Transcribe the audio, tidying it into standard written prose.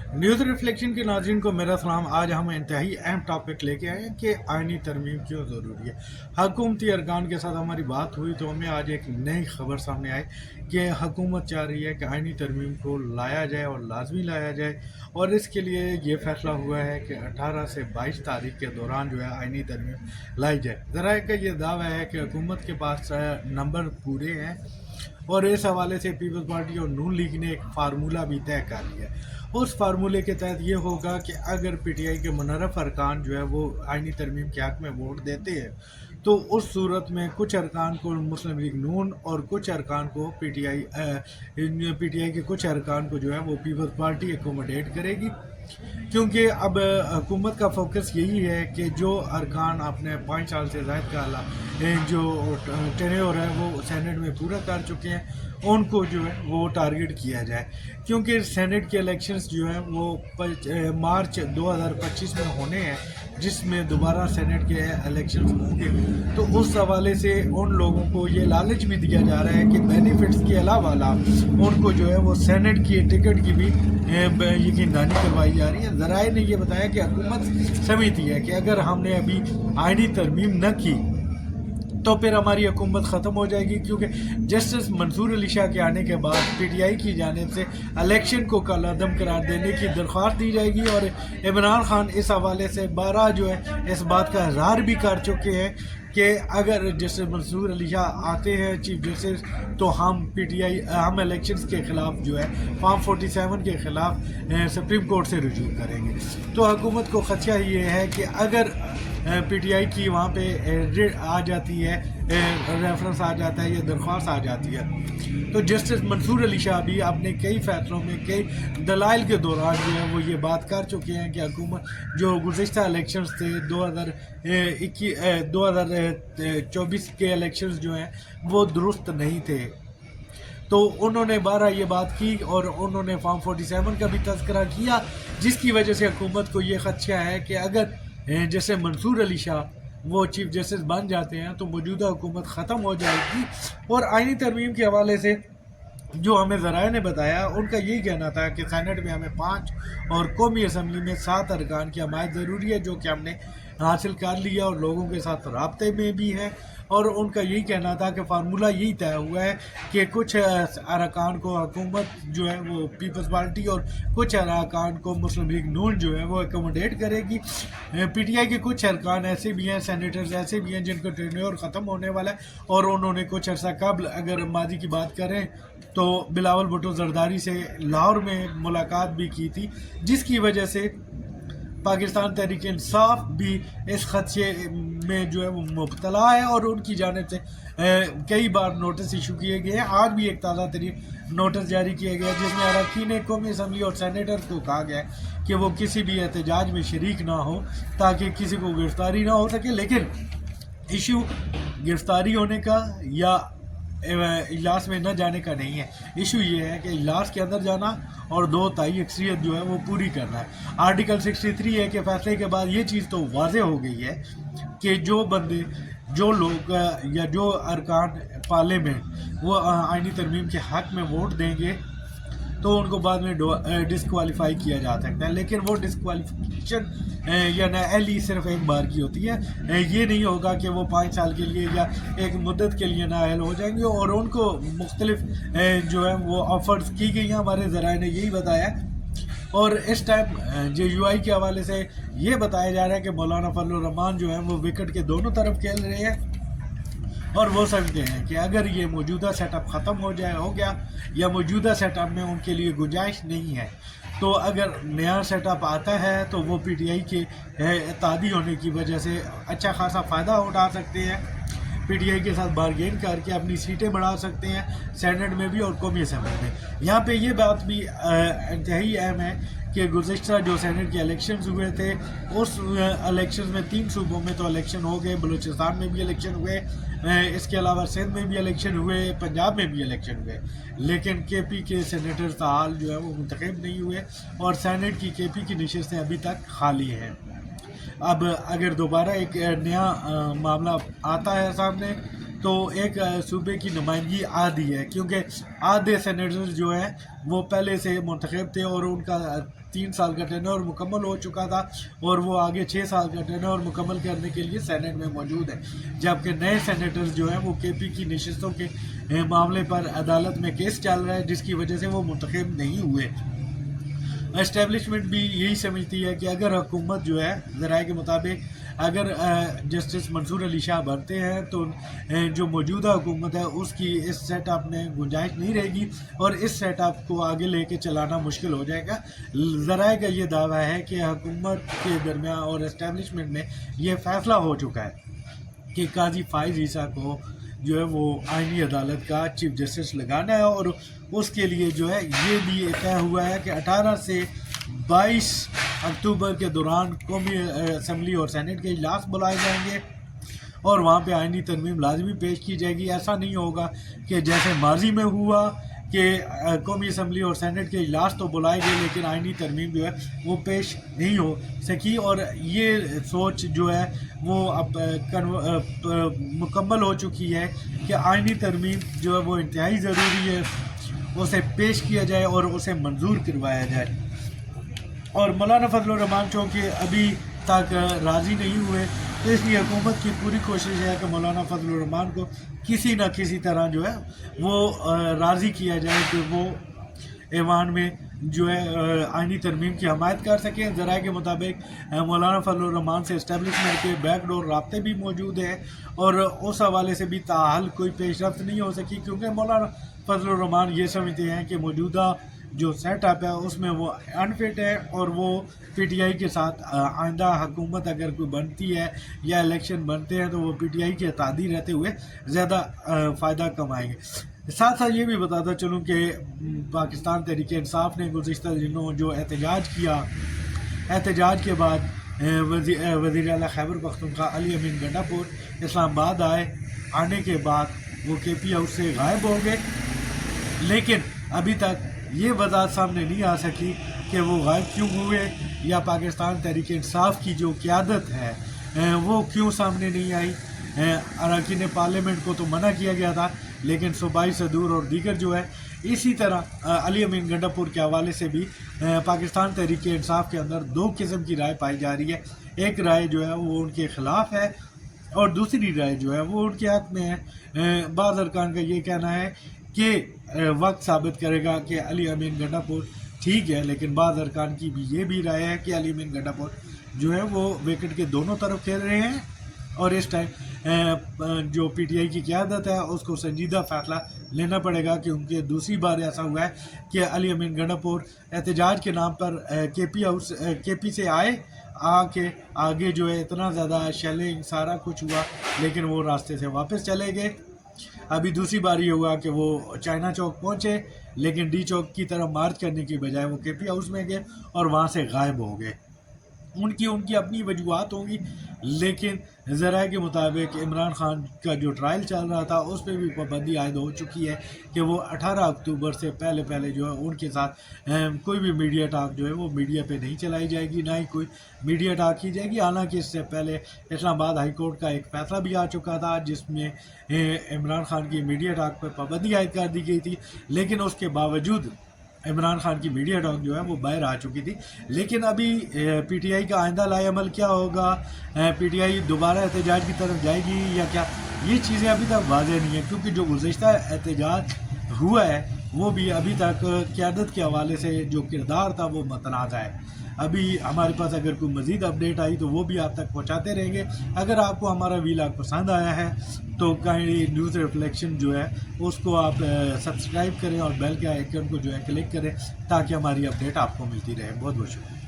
News reflection के नाज़रीन को मेरा सलाम। आज हम इंतहाई अहम टॉपिक लेके आए हैं कि आइनी तरमीम क्यों ज़रूरी है। हुकूमती अरकान के साथ हमारी बात हुई तो हमें आज एक नई खबर सामने आई कि हुकूमत चाह रही है कि आइनी तरमीम को लाया जाए और लाजमी लाया जाए, और इसके लिए ये फैसला हुआ है कि 18 से 22 तारीख के दौरान जो है आइनी तरमीम लाई जाए। ज़रा का ये दावा है कि हुकूमत के पास नंबर पूरे हैं, और इस हवाले से पीपल्स पार्टी और नून लीग ने एक फार्मूला भी तय कर लिया है। उस फार्मूले के तहत ये होगा कि अगर पीटीआई के मुनर्रफ अरकान जो है वो आइनी तरमीम के हक़ में वोट देते हैं, तो उस सूरत में कुछ अरकान को मुस्लिम लीग नून और कुछ अरकान को पीटीआई के कुछ अरकान को जो है वो पीपल्स पार्टी एकोमोडेट करेगी। क्योंकि अब हुकूमत का फोकस यही है कि जो अरकान अपने 5 साल से ज़ायद का जो टेन्योर है वो सेनेट में पूरा कर चुके हैं, उनको जो है वो टारगेट किया जाए। क्योंकि सेनेट के इलेक्शंस जो हैं वो मार्च 2025 में होने हैं, जिसमें दोबारा सेनेट के इलेक्शंस होंगे। तो उस हवाले से उन लोगों को ये लालच भी दिया जा रहा है कि बेनिफिट्स के अलावा उनको जो है वो सेनेट की टिकट की भी यकीनदानी करवाई जा रही है। ज़राए ने ये बताया कि हुकूमत समझती है कि अगर हमने अभी आइनी तरमीम न की तो फिर हमारी हुकूमत ख़त्म हो जाएगी, क्योंकि जस्टिस मंसूर अली शाह के आने के बाद पीटीआई की जानिब से इलेक्शन को कलअदम करार देने की दरख्वास्त दी जाएगी। और इमरान खान इस हवाले से 12 जो है इस बात का इजहार भी कर चुके हैं कि अगर जस्टिस मंसूर अली शाह आते हैं चीफ जस्टिस, तो हम इलेक्शंस के ख़िलाफ़ जो है फॉर्म 47 के ख़िलाफ़ सुप्रीम कोर्ट से रुजू करेंगे। तो हुकूमत को खदशा ये है कि अगर पीटीआई की वहाँ पे आ जाती है, रेफरेंस आ जाता है, ये दरख्वास्त आ जाती है, तो जस्टिस मंसूर अली शाह भी अपने कई फैसलों में कई दलाइल के दौरान जो है वो ये बात कर चुके हैं कि हुकूमत जो गुज़िश्ता इलेक्शंस थे 2024 के इलेक्शंस जो हैं वो दुरुस्त नहीं थे। तो उन्होंने 12 ये बात की और उन्होंने फॉर्म 47 का भी तज़किरा किया, जिसकी वजह से हुकूमत को ये खदशा है कि अगर जैसे मंसूर अली शाह वो चीफ जस्टिस बन जाते हैं तो मौजूदा हुकूमत ख़त्म हो जाएगी। और आइनी तरमीम के हवाले से जो हमें ज़राए ने बताया, उनका यही कहना था कि सेनेट में हमें 5 और कौमी असम्बली में 7 अरकान की हमायत ज़रूरी है, जो कि हमने हासिल कर लिया और लोगों के साथ राब्ते में भी है। और उनका यही कहना था कि फार्मूला यही तय हुआ है कि कुछ अरकान को हुकूमत जो है वो पीपल्स पार्टी और कुछ अरकान को मुस्लिम लीग नून जो है वो एकोमोडेट करेगी। पीटीआई के कुछ अरकान ऐसे भी हैं, सेनेटर्स ऐसे भी हैं जिनका टेन्योर ख़त्म होने वाला है, और उन्होंने कुछ अर्सा कबल, अगर माजी की बात करें तो बिलावल भुट्टो जरदारी से लाहौर में मुलाकात भी की थी, जिसकी वजह से पाकिस्तान तहरीक इंसाफ भी इस खदशे में जो है वो मुब्तला है और उनकी जानिब से कई बार नोटिस इशू किए गए हैं। आज भी एक ताज़ा तरीन नोटिस जारी किया गया जिसमें अरकान कौमी असम्बली और सेनेटर्स को कहा गया है कि वो किसी भी एहतजाज में शरीक ना हो ताकि किसी को गिरफ्तारी ना हो सके। लेकिन इशू गिरफ्तारी होने का या इजलास में न जाने का नहीं है, इशू ये है कि इजलास के अंदर जाना और 2 तिहाई अक्सरियत जो है वो पूरी करना है। आर्टिकल 63 है कि फैसले के बाद ये चीज़ तो वाज़े हो गई है कि जो बंदे, जो लोग या जो अरकान पार्लियामेंट वो आइनी तरमीम के हक़ में वोट देंगे तो उनको बाद में डिस्क्वालीफाई किया जा सकता है। लेकिन वो डिस्क्वालिफिकेशन या नाअहली सिर्फ एक बार की होती है, ये नहीं होगा कि वो 5 साल के लिए या एक मुद्दत के लिए नाअहल हो जाएंगे। और उनको मुख्तलिफ जो है वो ऑफर्स की गई हैं, हमारे ज़राए ने यही बताया। और इस टाइम JUI के हवाले से ये बताया जा रहा है कि मौलाना फजलुर रहमान जो है वो विकेट के दोनों तरफ खेल रहे हैं, और वो समझते हैं कि अगर ये मौजूदा सेटअप ख़त्म हो गया या मौजूदा सेटअप में उनके लिए गुंजाइश नहीं है, तो अगर नया सेटअप आता है तो वो पीटीआई के तादी होने की वजह से अच्छा खासा फ़ायदा उठा सकते हैं, पीटीआई के साथ बारगेन करके अपनी सीटें बढ़ा सकते हैं सेनेट में भी और कौमी असम्बली में। यहाँ पे ये बात भी इंतहाई अहम है कि गुज़िश्ता जो सेनेट के इलेक्शंस हुए थे, उस इलेक्शंस में 3 सूबों में तो इलेक्शन हो गए, बलूचिस्तान में भी इलेक्शन हुए, इसके अलावा सिंध में भी इलेक्शन हुए, पंजाब में भी इलेक्शन हुए, लेकिन KP के सेनेटर्स ताल जो है वो मुंतखब नहीं हुए और सेनेट की KP की नशिस्तें अभी तक खाली हैं। अब अगर दोबारा एक नया मामला आता है सामने تو ایک صوبے کی نمائندگی آدھی ہے، کیونکہ آدھے سینیٹرز جو ہیں وہ پہلے سے منتخب تھے اور ان کا 3 سال کا ٹینور مکمل ہو چکا تھا اور وہ آگے 6 سال کا ٹینور مکمل کرنے کے لیے سینٹ میں موجود ہے، جبکہ نئے سینیٹرز جو ہیں وہ کے پی کی نشستوں کے معاملے پر عدالت میں کیس چل رہا ہے، جس کی وجہ سے وہ منتخب نہیں ہوئے۔ اسٹیبلشمنٹ بھی یہی سمجھتی ہے کہ اگر حکومت جو ہے ذرائع کے مطابق اگر جسٹس منصور علی شاہ بنتے ہیں تو جو موجودہ حکومت ہے اس کی اس سیٹ اپ میں گنجائش نہیں رہے گی اور اس سیٹ اپ کو آگے لے کے چلانا مشکل ہو جائے گا۔ ذرائع کا یہ دعویٰ ہے کہ حکومت کے درمیان اور اسٹیبلشمنٹ میں یہ فیصلہ ہو چکا ہے کہ قاضی فائز عیسیٰ کو جو ہے وہ آئینی عدالت کا چیف جسٹس لگانا ہے، اور اس کے لیے جو ہے یہ بھی طے ہوا ہے کہ 18 سے 22 اکتوبر کے دوران قومی اسمبلی اور سینٹ کے اجلاس بلائے جائیں گے اور وہاں پہ آئینی ترمیم لازمی پیش کی جائے گی۔ ایسا نہیں ہوگا کہ جیسے ماضی میں ہوا کہ قومی اسمبلی اور سینٹ کے اجلاس تو بلائے گئے لیکن آئینی ترمیم جو ہے وہ پیش نہیں ہو سکی، اور یہ سوچ جو ہے وہ اب مکمل ہو چکی ہے کہ آئینی ترمیم جو ہے وہ انتہائی ضروری ہے، اسے پیش کیا جائے اور اسے منظور کروایا جائے۔ اور مولانا فضل الرحمان چونکہ ابھی تک راضی نہیں ہوئے تو اس لیے حکومت کی پوری کوشش ہے کہ مولانا فضل الرحمان کو کسی نہ کسی طرح جو ہے وہ راضی کیا جائے کہ وہ ایوان میں جو ہے آئینی ترمیم کی حمایت کر سکیں۔ ذرائع کے مطابق مولانا فضل الرحمان سے اسٹیبلشمنٹ کے بیک ڈور رابطے بھی موجود ہیں اور اس حوالے سے بھی تاحال کوئی پیش رفت نہیں ہو سکی، کیونکہ مولانا فضل الرحمان یہ سمجھتے ہیں کہ موجودہ جو سیٹ اپ ہے اس میں وہ انفٹ ہے اور وہ پی ٹی آئی کے ساتھ آئندہ حکومت اگر کوئی بنتی ہے یا الیکشن بنتے ہیں تو وہ پی ٹی آئی کے اتحادی رہتے ہوئے زیادہ فائدہ کمائیں گے۔ ساتھ ساتھ یہ بھی بتاتا چلوں کہ پاکستان تحریک انصاف نے گزشتہ دنوں جو احتجاج کیا، احتجاج کے بعد وزیر اعلیٰ خیبر پختونخوا علی امین گنڈا پور اسلام آباد آنے کے بعد وہ کے پی ہاؤس سے غائب ہو گئے، لیکن ابھی تک یہ وضاحت سامنے نہیں آ سکی کہ وہ غائب کیوں ہوئے یا پاکستان تحریک انصاف کی جو قیادت ہے وہ کیوں سامنے نہیں آئی۔ اراکین پارلیمنٹ کو تو منع کیا گیا تھا، لیکن صوبائی صدور اور دیگر جو ہے اسی طرح علی امین گنڈا پور کے حوالے سے بھی پاکستان تحریک انصاف کے اندر 2 قسم کی رائے پائی جا رہی ہے۔ ایک رائے جو ہے وہ ان کے خلاف ہے اور دوسری رائے جو ہے وہ ان کے حق میں ہے۔ بعض ارکان کا یہ کہنا ہے کہ وقت ثابت کرے گا کہ علی امین گنڈا پور ٹھیک ہے، لیکن بعض ارکان کی بھی یہ بھی رائے ہے کہ علی امین گنڈا پور جو ہے وہ وکٹ کے دونوں طرف کھیل رہے ہیں اور اس ٹائم جو پی ٹی آئی کی قیادت ہے اس کو سنجیدہ فیصلہ لینا پڑے گا، کیونکہ دوسری بار ایسا ہوا ہے کہ علی امین گنڈا پور احتجاج کے نام پر کے پی سے آ کے آگے جو ہے اتنا زیادہ شیلنگ سارا کچھ ہوا لیکن وہ راستے سے واپس چلے گئے۔ ابھی دوسری بار یہ ہوا کہ وہ چائنا چوک پہنچے لیکن ڈی چوک کی طرف مارچ کرنے کی بجائے وہ کے پی ہاؤس میں گئے اور وہاں سے غائب ہو گئے۔ ان کی اپنی وجوہات ہوں گی، لیکن ذرائع کے مطابق عمران خان کا جو ٹرائل چل رہا تھا اس پہ بھی پابندی عائد ہو چکی ہے کہ وہ 18 اکتوبر سے پہلے جو ہے ان کے ساتھ کوئی بھی میڈیا ٹاک جو ہے وہ میڈیا پہ نہیں چلائی جائے گی، نہ ہی کوئی میڈیا ٹاک کی جائے گی۔ حالانکہ اس سے پہلے اسلام آباد ہائی کورٹ کا ایک فیصلہ بھی آ چکا تھا جس میں عمران خان کی میڈیا ٹاک پہ پابندی عائد کر دی گئی تھی، لیکن اس کے باوجود عمران خان کی میڈیا ٹاک جو ہے وہ باہر آ چکی تھی۔ لیکن ابھی پی ٹی آئی کا آئندہ لائے عمل کیا ہوگا، پی ٹی آئی دوبارہ احتجاج کی طرف جائے گی یا کیا، یہ چیزیں ابھی تک واضح نہیں ہیں، کیونکہ جو گزشتہ احتجاج ہوا ہے وہ بھی ابھی تک قیادت کے حوالے سے جو کردار تھا وہ متنازع ہے۔ ابھی ہمارے پاس اگر کوئی مزید اپڈیٹ آئی تو وہ بھی آپ تک پہنچاتے رہیں گے۔ اگر آپ کو ہمارا ویلاگ پسند آیا ہے تو کائنڈلی نیوز ریفلیکشن جو ہے اس کو آپ سبسکرائب کریں اور بیل کے آئیکن کو جو ہے کلک کریں تاکہ ہماری اپڈیٹ آپ کو ملتی رہے۔ بہت بہت شکریہ۔